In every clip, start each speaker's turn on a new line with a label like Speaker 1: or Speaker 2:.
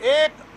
Speaker 1: $1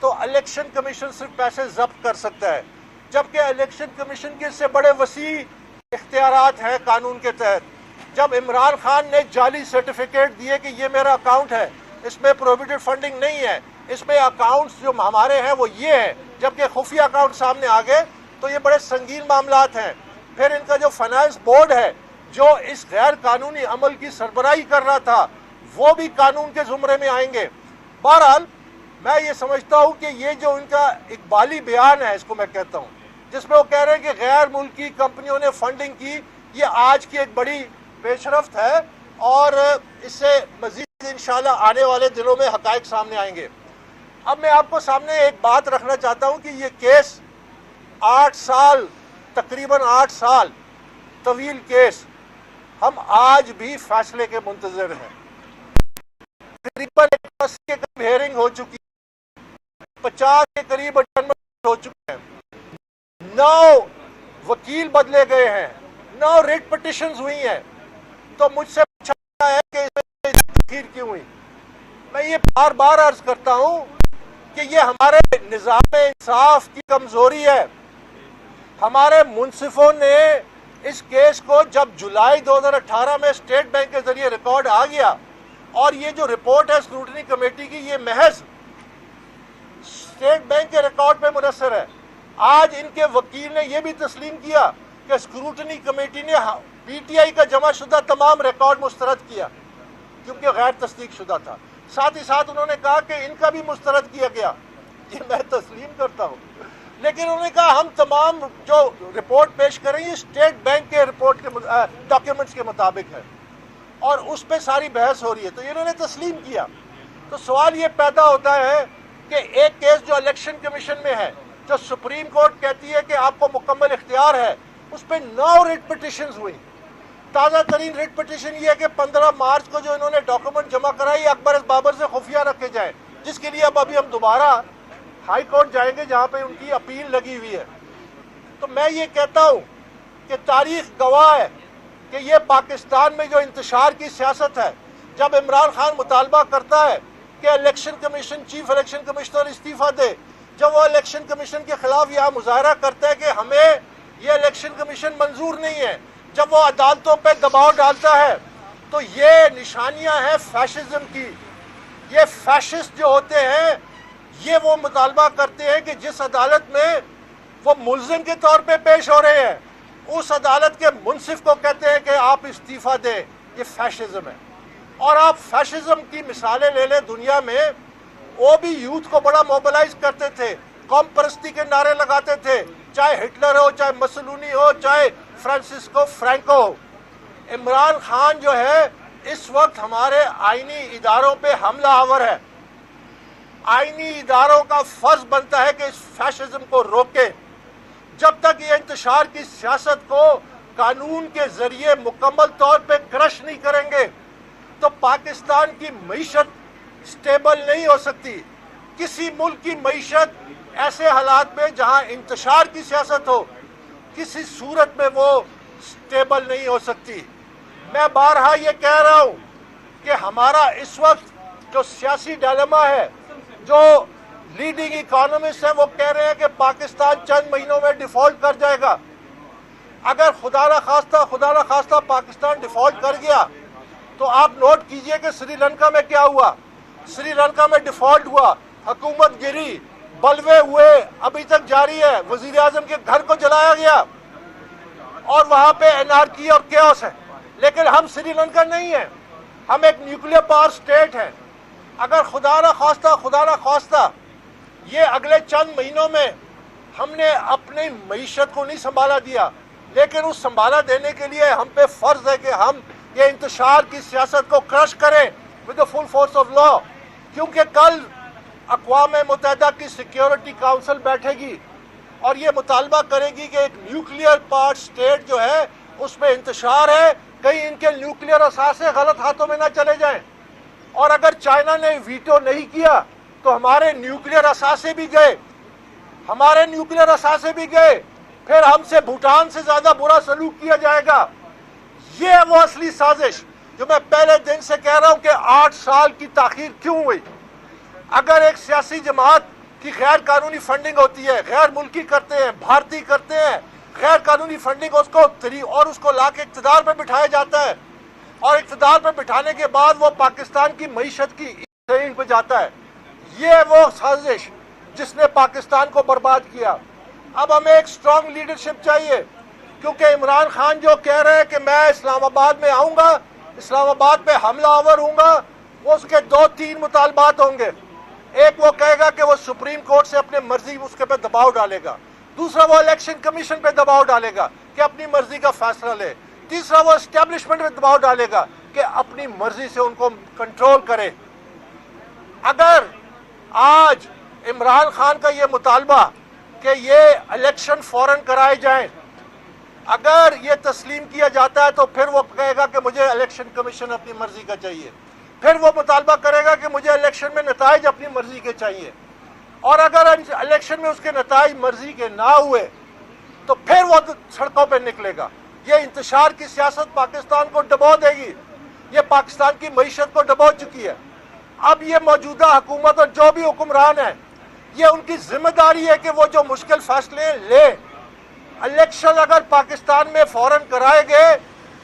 Speaker 1: تو election commission صرف پیسے ضبط کر سکتا ہے، جبکہ الیکشن کمیشن کے سے بڑے وسیع اختیارات ہیں قانون کے تحت۔ جب عمران خان نے جعلی سرٹیفکیٹ دیے کہ یہ میرا اکاؤنٹ ہے، اس میں پروویڈنٹ فنڈنگ نہیں ہے، اس میں اکاؤنٹس جو ہمارے ہیں وہ یہ ہیں، جبکہ خفیہ اکاؤنٹ سامنے آ گئے، تو یہ بڑے سنگین معاملات ہیں۔ پھر ان کا جو فائنانس بورڈ ہے جو اس غیر قانونی عمل کی سربراہی کر رہا تھا، وہ بھی قانون کے زمرے میں آئیں گے۔ بہرحال میں یہ سمجھتا ہوں کہ یہ جو ان کا اقبالی بیان ہے، اس کو میں کہتا ہوں، جس میں وہ کہہ رہے ہیں کہ غیر ملکی کمپنیوں نے فنڈنگ کی، یہ آج کی ایک بڑی پیش رفت ہے، اور اس سے مزید انشاءاللہ آنے والے دنوں میں حقائق سامنے آئیں گے۔ اب میں آپ کو سامنے ایک بات رکھنا چاہتا ہوں کہ یہ کیس 8 سال، تقریباً 8 سال طویل کیس، ہم آج بھی فیصلے کے منتظر ہیں۔ تقریباً 80 کے قریب ہیئرنگ ہو چکی ہے، 50 کے قریب اٹینڈمنٹ ہو چکے ہیں، 9 وکیل بدلے گئے ہیں، 9 ریٹ پٹیشنز ہوئی ہیں۔ تو مجھ سے پوچھا ہے کہ اس میں تاخیر کیوں ہوئی؟ میں یہ بار بار عرض کرتا ہوں کہ یہ ہمارے نظام انصاف کی کمزوری ہے۔ ہمارے منصفوں نے اس کیس کو جب جولائی 2018 میں اسٹیٹ بینک کے ذریعے ریکارڈ آ گیا، اور یہ جو رپورٹ ہے اسکروٹنی کمیٹی کی، یہ محض اسٹیٹ بینک کے ریکارڈ پہ منحصر ہے۔ آج ان کے وکیل نے یہ بھی تسلیم کیا کہ اسکروٹنی کمیٹی نے پی ٹی آئی کا جمع شدہ تمام ریکارڈ مسترد کیا، کیونکہ غیر تصدیق شدہ تھا۔ ساتھ ہی ساتھ انہوں نے کہا کہ ان کا بھی مسترد کیا گیا، یہ میں تسلیم کرتا ہوں، لیکن انہوں نے کہا ہم تمام جو رپورٹ پیش کریں یہ اسٹیٹ بینک کے رپورٹ کے ڈاکیومنٹس کے مطابق ہے، اور اس پہ ساری بحث ہو رہی ہے، تو انہوں نے تسلیم کیا۔ تو سوال یہ پیدا ہوتا ہے کہ ایک کیس جو الیکشن کمیشن میں ہے، جو سپریم کورٹ کہتی ہے کہ آپ کو مکمل اختیار ہے، اس پہ 9 ریٹ پٹیشنز ہوئی۔ تازہ ترین ریٹ پٹیشن یہ ہے کہ 15 مارچ کو جو انہوں نے ڈاکومنٹ جمع کرائی اکبر بابر سے خفیہ رکھے جائیں، جس کے لیے ابھی ہم دوبارہ ہائی کورٹ جائیں گے جہاں پہ ان کی اپیل لگی ہوئی ہے۔ تو میں یہ کہتا ہوں کہ تاریخ گواہ ہے کہ یہ پاکستان میں جو انتشار کی سیاست ہے، جب عمران خان مطالبہ کرتا ہے کہ election commission, chief election commissioner استعفیٰ دے، جب وہ الیکشن کمیشن کے خلاف یہاں مظاہرہ کرتا ہے کہ ہمیں یہ الیکشن کمیشن منظور نہیں ہے، جب وہ عدالتوں پہ دباؤ ڈالتا ہے، تو یہ نشانیاں ہیں فیشزم کی۔ یہ فیشسٹ جو ہوتے ہیں یہ وہ مطالبہ کرتے ہیں کہ جس عدالت میں وہ ملزم کے طور پہ پیش ہو رہے ہیں، اس عدالت کے منصف کو کہتے ہیں کہ آپ استعفیٰ دیں۔ یہ فیشزم ہے، اور آپ فیشزم کی مثالیں لے لیں دنیا میں۔ وہ بھی یوتھ کو بڑا موبلائز کرتے تھے، قوم پرستی کے نعرے لگاتے تھے، چاہے ہٹلر ہو، چاہے مسولینی ہو، چاہے فرانسسکو فرینکو ہو۔ عمران خان جو ہے اس وقت ہمارے آئینی اداروں پہ حملہ آور ہے۔ آئینی اداروں کا فرض بنتا ہے کہ اس فیشزم کو روکے۔ جب تک یہ انتشار کی سیاست کو قانون کے ذریعے مکمل طور پہ کرش نہیں کریں گے تو پاکستان کی معیشت سٹیبل نہیں ہو سکتی۔ کسی ملک کی معیشت ایسے حالات میں جہاں انتشار کی سیاست ہو، کسی صورت میں وہ سٹیبل نہیں ہو سکتی۔ میں بارہا یہ کہہ رہا ہوں کہ ہمارا اس وقت جو سیاسی ڈائلیما ہے، جو لیڈنگ اکانومسٹ ہیں وہ کہہ رہے ہیں کہ پاکستان چند مہینوں میں ڈیفالٹ کر جائے گا۔ اگر خدا نخواستہ پاکستان ڈیفالٹ کر گیا تو آپ نوٹ کیجئے کہ سری لنکا میں کیا ہوا۔ سری لنکا میں ڈیفالٹ ہوا، حکومت گری، بلوے ہوئے، ابھی تک جاری ہے، وزیر اعظم کے گھر کو جلایا گیا، اور وہاں پہ انارکی اور کیوس ہے۔ لیکن ہم سری لنکا نہیں ہیں، ہم ایک نیوکلیر پاور سٹیٹ ہیں۔ اگر خدا نخواستہ یہ اگلے چند مہینوں میں ہم نے اپنی معیشت کو نہیں سنبھالا دیا، لیکن اس سنبھالا دینے کے لیے ہم پہ فرض ہے کہ ہم یہ انتشار کی سیاست کو کرش کریں with the full force of law, کیونکہ کل اقوام متحدہ کی سیکیورٹی کاؤنسل بیٹھے گی اور یہ مطالبہ کرے گی کہ ایک نیوکلیر پاور سٹیٹ جو ہے اس میں انتشار ہے، کہیں ان کے نیوکلیر اثاثے غلط ہاتھوں میں نہ چلے جائیں۔ اور اگر چائنا نے ویٹو نہیں کیا تو ہمارے نیوکلیر اثاثے بھی گئے، پھر ہم سے بھوٹان سے زیادہ برا سلوک کیا جائے گا۔ یہ ہے وہ اصلی سازش جو میں پہلے دن سے کہہ رہا ہوں کہ 8 سال کی تاخیر کیوں ہوئی۔ اگر ایک سیاسی جماعت کی غیر قانونی فنڈنگ ہوتی ہے، غیر ملکی کرتے ہیں، بھارتی کرتے ہیں، غیر قانونی فنڈنگ اور اس کو لا کے اقتدار پہ بٹھایا جاتا ہے، اور اقتدار پہ بٹھانے کے بعد وہ پاکستان کی معیشت کی زمین پہ جاتا ہے۔ یہ وہ سازش جس نے پاکستان کو برباد کیا۔ اب ہمیں ایک اسٹرانگ لیڈرشپ چاہیے، کیونکہ عمران خان جو کہہ رہے ہیں کہ میں اسلام آباد میں آؤں گا، اسلام آباد پہ حملہ آور ہوں گا، وہ اس کے 2-3 مطالبات ہوں گے۔ ایک وہ کہے گا کہ وہ سپریم کورٹ سے اپنے مرضی اس کے پہ دباؤ ڈالے گا، دوسرا وہ الیکشن کمیشن پہ دباؤ ڈالے گا کہ اپنی مرضی کا فیصلہ لے، تیسرا وہ اسٹیبلشمنٹ پہ دباؤ ڈالے گا کہ اپنی مرضی سے ان کو کنٹرول کرے۔ اگر آج عمران خان کا یہ مطالبہ کہ یہ الیکشن فوراً کرائے جائیں، اگر یہ تسلیم کیا جاتا ہے تو پھر وہ کہے گا کہ مجھے الیکشن کمیشن اپنی مرضی کا چاہیے، پھر وہ مطالبہ کرے گا کہ مجھے الیکشن میں نتائج اپنی مرضی کے چاہیے، اور اگر الیکشن میں اس کے نتائج مرضی کے نہ ہوئے تو پھر وہ سڑکوں پہ نکلے گا۔ یہ انتشار کی سیاست پاکستان کو ڈبو دے گی، یہ پاکستان کی معیشت کو ڈبو چکی ہے۔ اب یہ موجودہ حکومت اور جو بھی حکمران ہیں، یہ ان کی ذمہ داری ہے کہ وہ جو مشکل فیصلے لیں۔ الیکشن اگر پاکستان میں فوراً کرائے گئے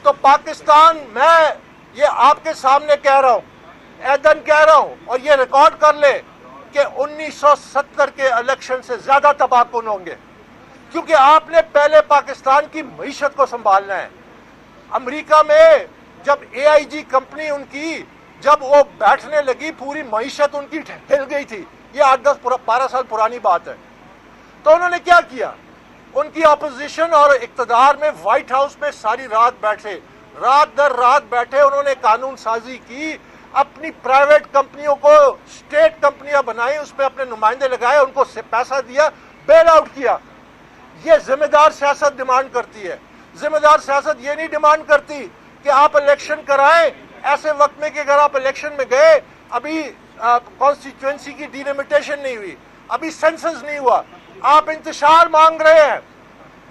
Speaker 1: تو پاکستان، میں یہ آپ کے سامنے کہہ رہا ہوں، ایدن کہہ رہا ہوں، اور یہ ریکارڈ کر لے کہ 1970 کے الیکشن سے زیادہ تباہ کن ہوں گے، کیونکہ آپ نے پہلے پاکستان کی معیشت کو سنبھالنا ہے۔ امریکہ میں جب AIG کمپنی ان کی جب وہ بیٹھنے لگی، پوری معیشت ان کی ہل گئی تھی۔ یہ 8-10-12 سال پرانی بات ہے۔ تو انہوں نے کیا کیا؟ ان کی اپوزیشن اور اقتدار میں وائٹ ہاؤس میں ساری رات بیٹھے، رات در رات بیٹھے، انہوں نے قانون سازی کی، اپنی پرائیویٹ کمپنیوں کو اسٹیٹ کمپنیاں بنائیں، اس میں اپنے نمائندے لگائے، ان کو پیسہ دیا، بیل آؤٹ کیا۔ یہ ذمہ دار سیاست ڈیمانڈ کرتی ہے۔ ذمہ دار سیاست یہ نہیں ڈیمانڈ کرتی کہ آپ الیکشن کرائیں ایسے وقت میں کہ اگر آپ الیکشن میں گئے، ابھی کانسٹیچوئنسی کی ڈیلیمیٹیشن نہیں ہوئی، ابھی سینسس نہیں ہوا، آپ انتشار مانگ رہے ہیں۔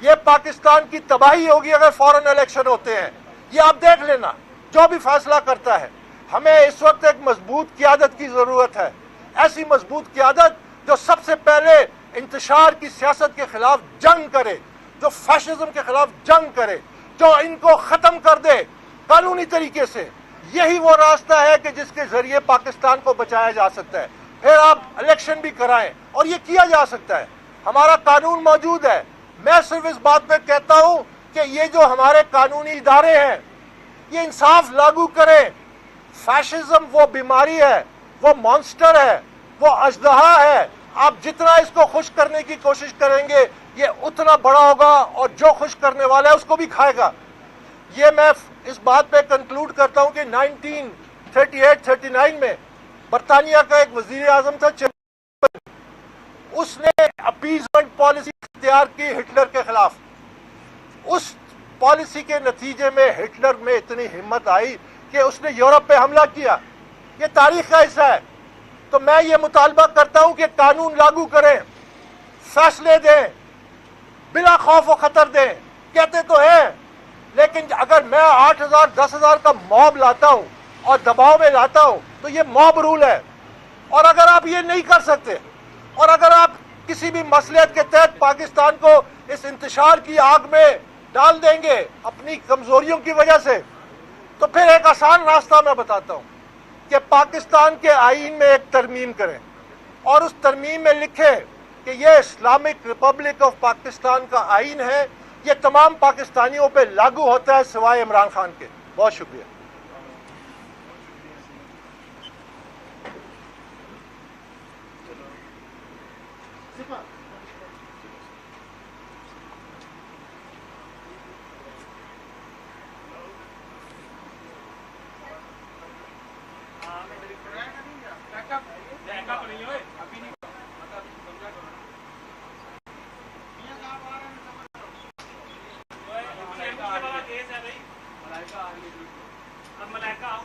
Speaker 1: یہ پاکستان کی تباہی ہوگی اگر فوراً الیکشن ہوتے ہیں۔ یہ آپ دیکھ لینا، جو بھی فیصلہ کرتا ہے۔ ہمیں اس وقت ایک مضبوط قیادت کی ضرورت ہے، ایسی مضبوط قیادت جو سب سے پہلے انتشار کی سیاست کے خلاف جنگ کرے، جو فیشزم کے خلاف جنگ کرے، جو ان کو ختم کر دے قانونی طریقے سے۔ یہی وہ راستہ ہے کہ جس کے ذریعے پاکستان کو بچایا جا سکتا ہے۔ پھر آپ الیکشن بھی کرائیں، اور یہ کیا جا سکتا ہے۔ ہمارا قانون موجود ہے۔ میں صرف اس بات پہ کہتا ہوں کہ یہ جو ہمارے قانونی ادارے ہیں، یہ انصاف لاگو کریں۔ فیشزم وہ بیماری ہے، وہ مانسٹر ہے، وہ اژدہا ہے۔ آپ جتنا اس کو خشک کرنے کی کوشش کریں گے، یہ اتنا بڑا ہوگا، اور جو خشک کرنے والا ہے اس کو بھی کھائے گا۔ یہ میں اس بات پہ کنکلوڈ کرتا ہوں کہ 1938-39 میں برطانیہ کا ایک وزیر اعظم تھا، اس نے اپیزمنٹ پالیسی اختیار کی ہٹلر کے خلاف۔ اس پالیسی کے نتیجے میں ہٹلر میں اتنی ہمت آئی کہ اس نے یورپ پہ حملہ کیا۔ یہ تاریخ کا حصہ ہے۔ تو میں یہ مطالبہ کرتا ہوں کہ قانون لاگو کریں، فیصلے دیں، بلا خوف و خطر دیں۔ کہتے تو ہیں، لیکن اگر میں 8,000 10,000 کا موب لاتا ہوں اور دباؤ میں لاتا ہوں تو یہ موب رول ہے۔ اور اگر آپ یہ نہیں کر سکتے، اور اگر آپ کسی بھی مصلحت کے تحت پاکستان کو اس انتشار کی آگ میں ڈال دیں گے اپنی کمزوریوں کی وجہ سے، تو پھر ایک آسان راستہ میں بتاتا ہوں کہ پاکستان کے آئین میں ایک ترمیم کریں، اور اس ترمیم میں لکھیں کہ یہ اسلامک ریپبلک آف پاکستان کا آئین ہے، یہ تمام پاکستانیوں پہ لاگو ہوتا ہے سوائے عمران خان کے۔ بہت شکریہ۔
Speaker 2: ملائکہ آؤ